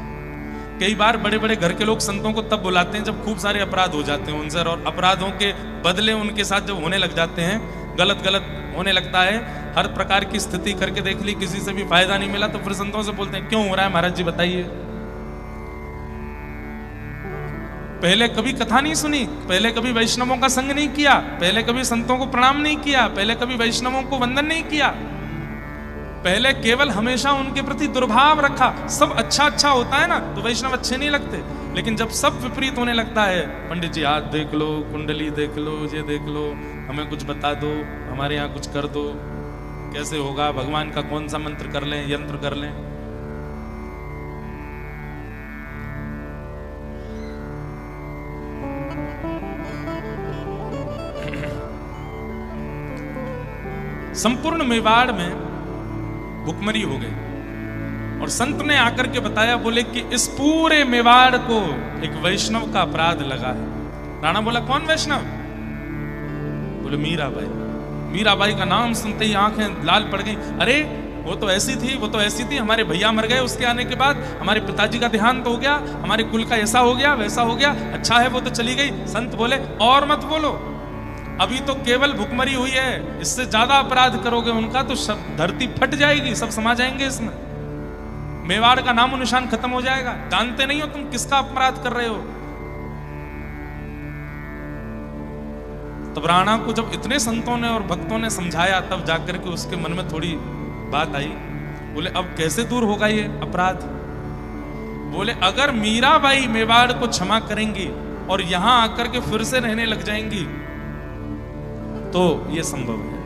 Speaker 1: कई बार बड़े बड़े घर के लोग संतों को तब बुलाते हैं जब खूब सारे अपराध हो जाते हैं उनसे, और अपराधों के बदले उनके साथ जब होने लग जाते हैं, गलत गलत होने लगता है, हर प्रकार की स्थिति करके देख ली, किसी से भी फायदा नहीं मिला, तो फिर संतों से बोलते हैं क्यों हो रहा है महाराज जी बताइए। पहले कभी कथा नहीं सुनी, पहले कभी वैष्णवों का संग नहीं किया, पहले कभी संतों को प्रणाम नहीं किया, पहले कभी वैष्णवों को वंदन नहीं किया, पहले केवल हमेशा उनके प्रति दुर्भाव रखा। सब अच्छा अच्छा होता है ना तो वैष्णव अच्छे नहीं लगते, लेकिन जब सब विपरीत होने लगता है, पंडित जी हाथ देख लो, कुंडली देख लो, ये देख लो, हमें कुछ बता दो, हमारे यहाँ कुछ कर दो, कैसे होगा, भगवान का कौन सा मंत्र कर लें, यंत्र कर लें। संपूर्ण मेवाड़ में भुखमरी हो गई और संत ने आकर के बताया, बोले कि इस पूरे मेवाड़ को एक वैष्णव का अपराध लगा है। राणा बोला कौन वैष्णव? बोले मीराबाई। मीराबाई का नाम सुनते ही आंखें लाल पड़ गई। अरे वो तो ऐसी थी, वो तो ऐसी थी, हमारे भैया मर गए, उसके आने के बाद हमारे पिताजी का देहांत हो गया, हमारे कुल का ऐसा हो गया, वैसा हो गया, अच्छा है वो तो चली गई। संत बोले और मत बोलो, अभी तो केवल भुखमरी हुई है, इससे ज्यादा अपराध करोगे उनका तो धरती फट जाएगी, सब समा जाएंगे इसमें, मेवाड़ का नामो निशान खत्म हो जाएगा। जानते नहीं हो तुम किसका अपराध कर रहे हो। तब राणा को जब इतने संतों ने और भक्तों ने समझाया, तब जाकर के उसके मन में थोड़ी बात आई। बोले अब कैसे दूर होगा ये अपराध? बोले अगर मीराबाई मेवाड़ को क्षमा करेंगी और यहां आकर के फिर से रहने लग जाएंगी तो ये संभव है।